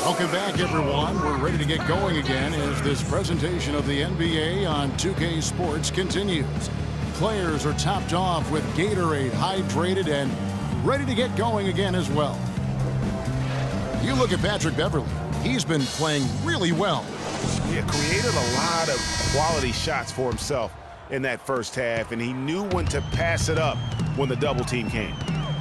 Welcome back, everyone. We're ready to get going again as this presentation of the NBA on 2K Sports continues. Players are topped off with Gatorade, hydrated, and ready to get going again as well. You look at Patrick Beverley. He's been playing really well. He created a lot of quality shots for himself in that first half, and he knew when to pass it up when the double team came.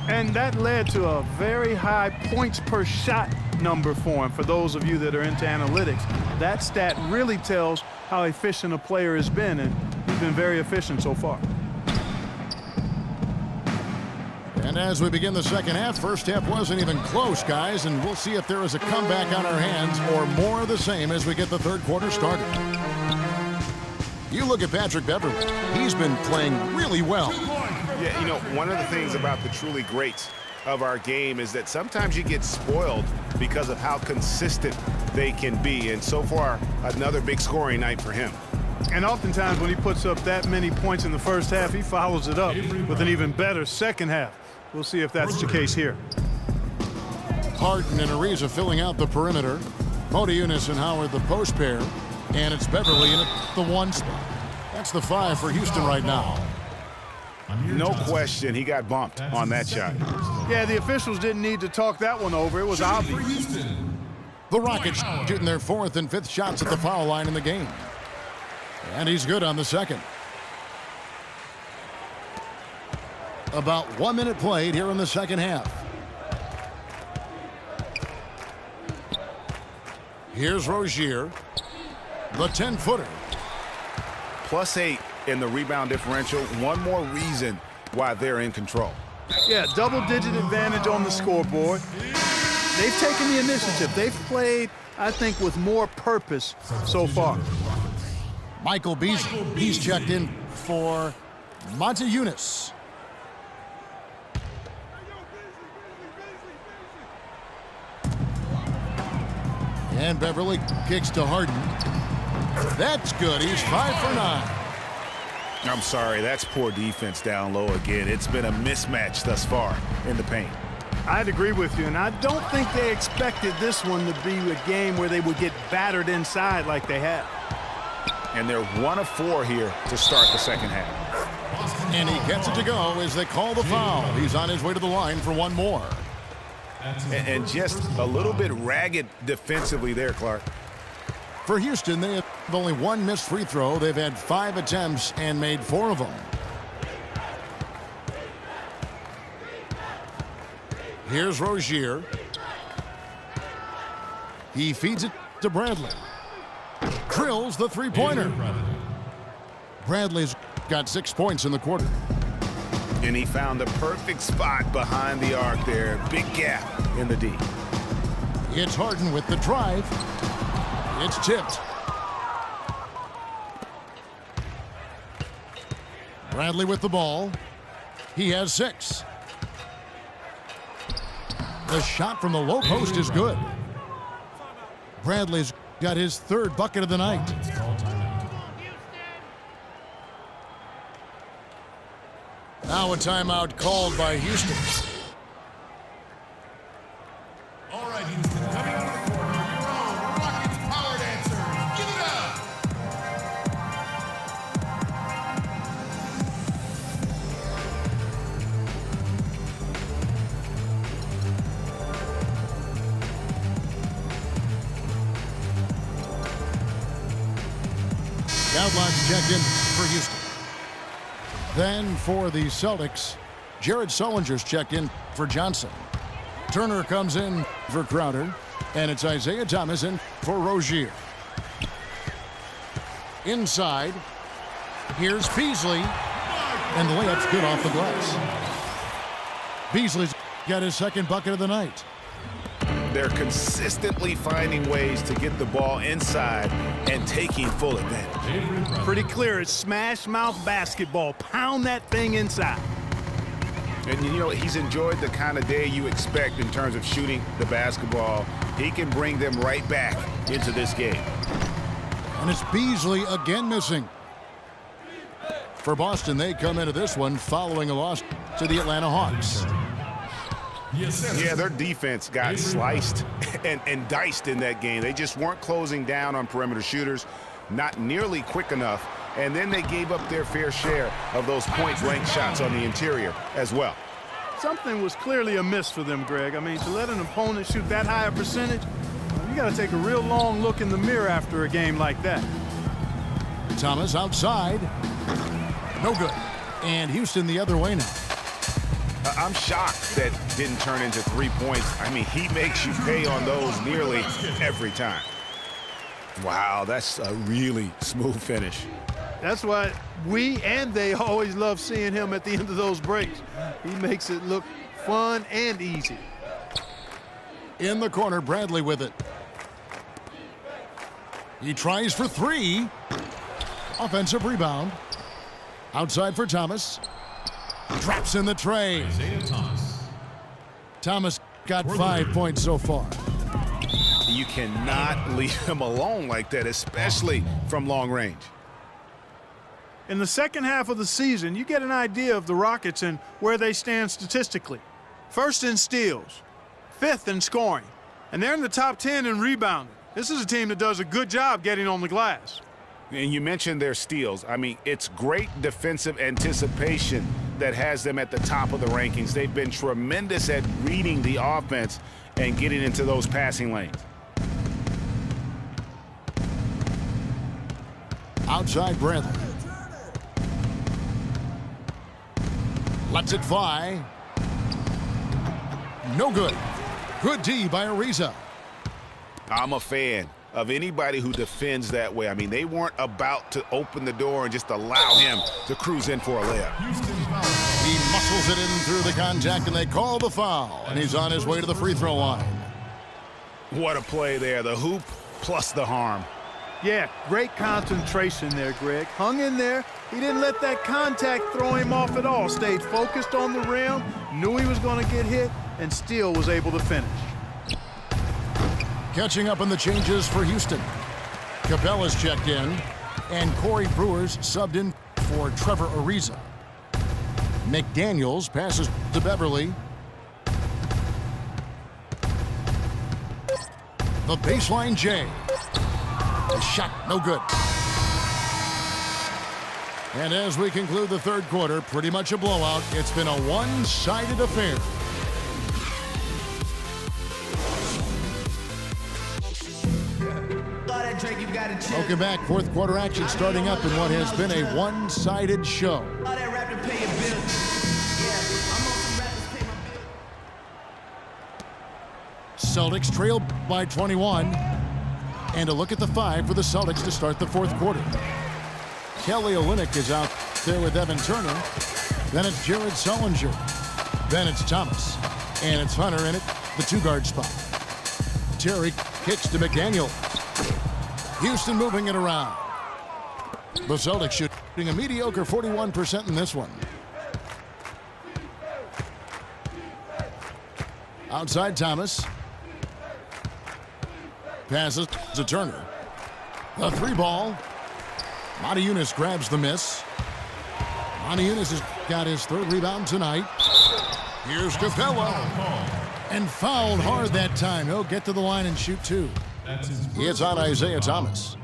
And that led to a very high points per shot number for him. For those of you that are into analytics, that stat really tells how efficient a player has been, and he's been very efficient so far. And as we begin the second half, first half wasn't even close, guys, and we'll see if there is a comeback on our hands or more of the same as we get the third quarter started. You look at Patrick Beverley. He's been playing really well. Yeah, you know, one of the things about the truly greats of our game is that sometimes you get spoiled because of how consistent they can be. And so far, another big scoring night for him. And oftentimes when he puts up that many points in the first half, he follows it up with an even better second half. We'll see if that's the case here. Harden and Ariza filling out the perimeter. Motiejunas and Howard the post pair. And it's Beverley in the one spot. That's the 5 for Houston right now. No question, he got bumped on that shot. Yeah, the officials didn't need to talk that one over. It was obvious. The Rockets shooting their 4th and 5th shots at the foul line in the game. And he's good on the second. About 1 minute played here in the second half. Here's Rozier. The 10-footer. +8 in the rebound differential. One more reason why they're in control. Yeah, double-digit advantage on the scoreboard. They've taken the initiative. They've played, I think, with more purpose so far. Michael Beasley. He's checked in for Motiejunas. And Beverley kicks to Harden. That's good. He's 5 for 9. I'm sorry, that's poor defense down low again. It's been a mismatch thus far in the paint. I'd agree with you, and I don't think they expected this one to be a game where they would get battered inside like they have. And they're 1 of 4 here to start the second half. And he gets it to go as they call the foul. He's on his way to the line for one more. And just a little bit ragged defensively there, Clark. For Houston, they have only 1 missed free throw. They've had 5 attempts and made 4 of them. Here's Rozier. He feeds it to Bradley. Drills the three-pointer. Bradley's got 6 points in the quarter. And he found the perfect spot behind the arc there. Big gap in the D. It's Harden with the drive. It's tipped. Bradley with the ball. He has 6. The shot from the low post is good. Bradley's got his 3rd bucket of the night. Now a timeout called by Houston. All right, Houston, coming out of the corner, your own Rockets power dancer. Give it up! Gavlot's checked in for Houston. Then for the Celtics, Jared Sullinger's checked in for Johnson. Turner comes in for Crowder, and it's Isaiah Thomas in for Rozier. Inside, here's Beasley, and the layup's good off the glass. Beasley's got his 2nd bucket of the night. They're consistently finding ways to get the ball inside and taking full advantage. Pretty clear. It's smash mouth basketball. Pound that thing inside. And, you know, he's enjoyed the kind of day you expect in terms of shooting the basketball. He can bring them right back into this game. And it's Beasley again missing. For Boston, they come into this one following a loss to the Atlanta Hawks. Yeah, their defense got sliced and diced in that game. They just weren't closing down on perimeter shooters, not nearly quick enough, and then they gave up their fair share of those point-blank shots on the interior as well. Something was clearly amiss for them, Greg. I mean, to let an opponent shoot that high a percentage, you got to take a real long look in the mirror after a game like that. Thomas outside. No good. And Houston the other way now. I'm shocked that didn't turn into 3 points. I mean, he makes you pay on those nearly every time. Wow, that's a really smooth finish. That's why we and they always love seeing him at the end of those breaks. He makes it look fun and easy. In the corner, Bradley with it. He tries for three. Offensive rebound. Outside for Thomas. Drops in the tray. Thomas got 5 points so far. You cannot leave him alone like that, especially from long range. In the second half of the season, you get an idea of the Rockets and where they stand statistically. First in steals, fifth in scoring, and they're in the top 10 in rebounding. This is a team that does a good job getting on the glass. And you mentioned their steals. I mean, it's great defensive anticipation that has them at the top of the rankings. They've been tremendous at reading the offense and getting into those passing lanes. Outside Bradley. Lets it fly. No good. Good D by Ariza. I'm a fan of anybody who defends that way. I mean, they weren't about to open the door and just allow him to cruise in for a layup. He muscles it in through the contact, and they call the foul. And he's on his way to the free throw line. What a play there. The hoop plus the harm. Yeah, great concentration there, Greg. Hung in there. He didn't let that contact throw him off at all. Stayed focused on the rim, knew he was going to get hit, and still was able to finish. Catching up on the changes for Houston. Capella's checked in, and Corey Brewer's subbed in for Trevor Ariza. McDaniels passes to Beverly. The baseline J. The shot, no good. And as we conclude the third quarter, pretty much a blowout. It's been a one-sided affair. Welcome back. Fourth quarter action starting up in what has been a one-sided show. Celtics trail by 21. And a look at the five for the Celtics to start the fourth quarter. Kelly Olynyk is out there with Evan Turner. Then it's Jared Sullinger. Then it's Thomas. And it's Hunter in it, the two-guard spot. Terry kicks to McDaniel. Houston moving it around. The Celtics shooting a mediocre 41% in this one. Outside Thomas. Passes to Turner. The three ball. Motiejunas grabs the miss. Motiejunas has got his third rebound tonight. Here's Capella. And fouled hard that time. He'll get to the line and shoot two. It's on Isaiah Thomas.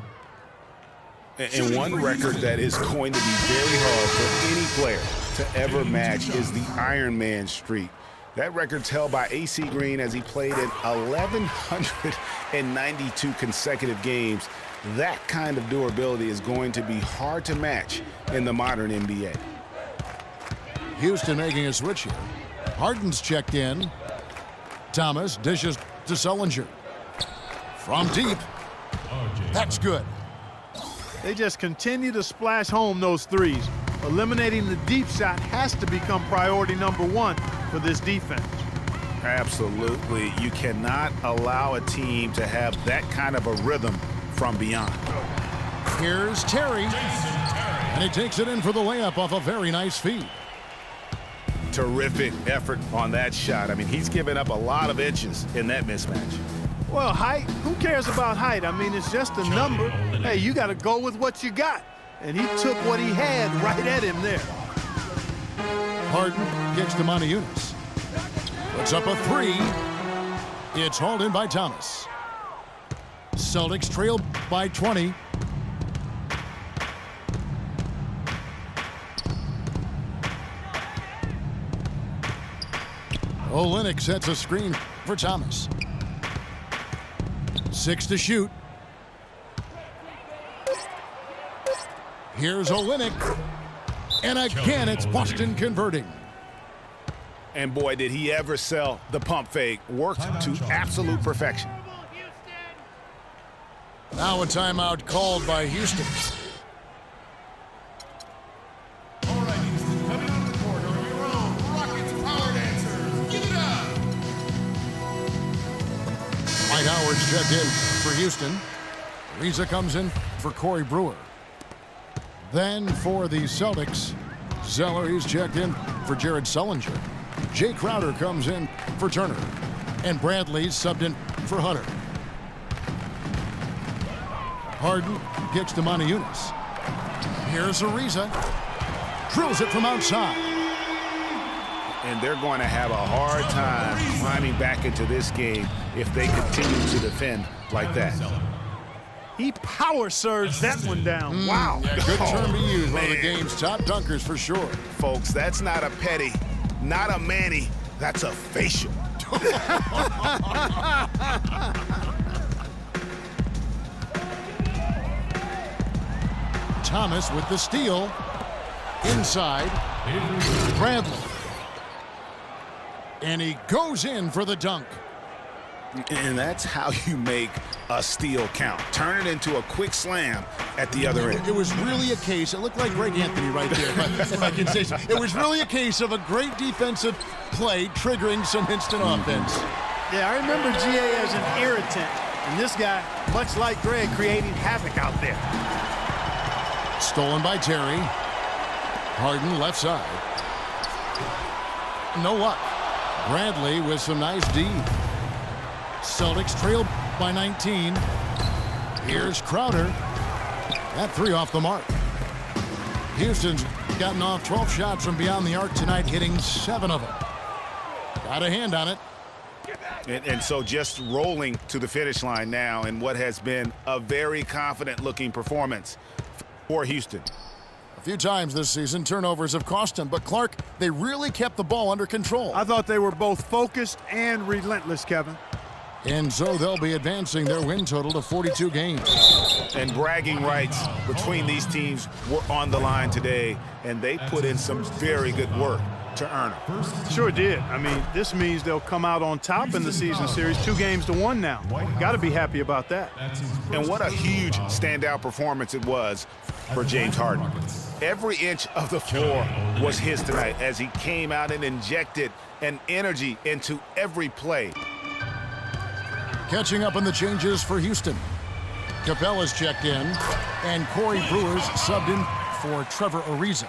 And one record that is going to be very hard for any player to ever match is the Iron Man streak. That record's held by AC Green as he played in 1,192 consecutive games. That kind of durability is going to be hard to match in the modern NBA. Houston making a switch here. Harden's checked in. Thomas dishes to Sullinger. From deep. That's good. They just continue to splash home those threes. Eliminating the deep shot has to become priority number one for this defense. Absolutely. You cannot allow a team to have that kind of a rhythm from beyond. Here's Terry. And he takes it in for the layup off a very nice feed. Terrific effort on that shot. I mean, he's given up a lot of inches in that mismatch. Well, height, who cares about height? I mean, it's just a number. Hey, you got to go with what you got. And he took what he had right at him there. Harden kicks to Motiejunas. Puts up a three. It's hauled in by Thomas. Celtics trail by 20. Olynyk sets a screen for Thomas. 6 to shoot. Here's Olynyk. And again, it's Boston converting. And boy, did he ever sell the pump fake. Worked to absolute perfection. Now a timeout called by Houston. All right, Houston, coming out of the corner of your own Rockets Power Dancers. Give it up. Dwight Howard's checked in for Houston. Ariza comes in for Corey Brewer. Then for the Celtics, Zeller, he's checked in for Jared Sullinger. Jay Crowder comes in for Turner. And Bradley's subbed in for Hunter. Harden kicks to Moniunas. Here's Ariza. Drills it from outside. And they're going to have a hard time climbing back into this game if they continue to defend like that. He power surged that one down. Wow. Yeah, good term to use. One of the man. game's top dunkers for sure. Folks, that's not a petty, not a Manny, that's a facial. Thomas with the steal. Inside. Bradley. And he goes in for the dunk. And that's how you make a steal count. Turn it into a quick slam at the other end. It was really a case, it looked like Greg Anthony right there, but if I can say so. It was really a case of a great defensive play triggering some instant offense. Yeah, I remember GA as an irritant. And this guy, much like Greg, creating havoc out there. Stolen by Terry. Harden left side. No luck. Bradley with some nice D. Celtics trail by 19. Here's Crowder. That three off the mark. Houston's gotten off 12 shots from beyond the arc tonight, hitting 7 of them. Got a hand on it. And so just rolling to the finish line now in what has been a very confident-looking performance for Houston. A few times this season, turnovers have cost him, but Clark, they really kept the ball under control. I thought they were both focused and relentless, Kevin. And so they'll be advancing their win total to 42 games. And bragging rights between these teams were on the line today, and they put in some very good work to earn it. Sure did. I mean, this means they'll come out on top in the season series, 2-1 now. Got to be happy about that. And what a huge standout performance it was for James Harden. Every inch of the floor was his tonight as he came out and injected an energy into every play. Catching up on the changes for Houston. Capella's checked in, and Corey Brewer's subbed in for Trevor Ariza.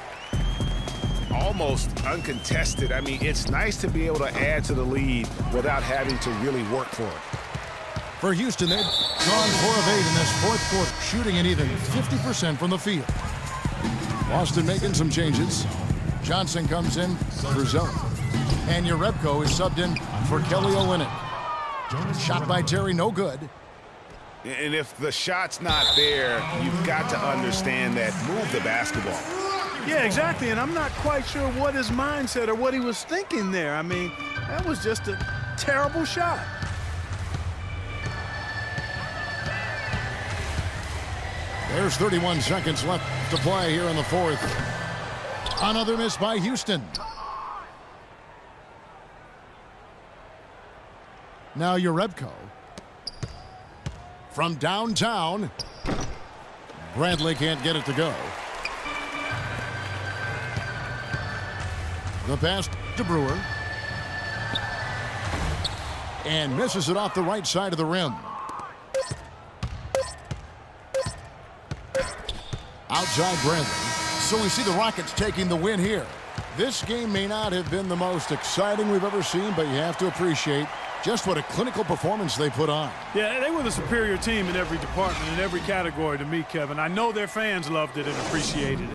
Almost uncontested. I mean, it's nice to be able to add to the lead without having to really work for it. For Houston, they've gone 4 of 8 in this fourth quarter, shooting an even 50% from the field. Boston making some changes. Johnson comes in for Zeller. And Jerebko is subbed in for Kelly Olynyk. Shot by Terry, no good. And if the shot's not there, you've got to understand that. Move the basketball. Yeah, exactly, and I'm not quite sure what his mindset or what he was thinking there. I mean, that was just a terrible shot. There's 31 seconds left to play here in the fourth. Another miss by Houston. Now Jerebko. From downtown. Bradley can't get it to go. The pass to Brewer. And misses it off the right side of the rim. Outside Bradley. So we see the Rockets taking the win here. This game may not have been the most exciting we've ever seen, but you have to appreciate just what a clinical performance they put on. Yeah, they were the superior team in every department, in every category to me, Kevin. I know their fans loved it and appreciated it.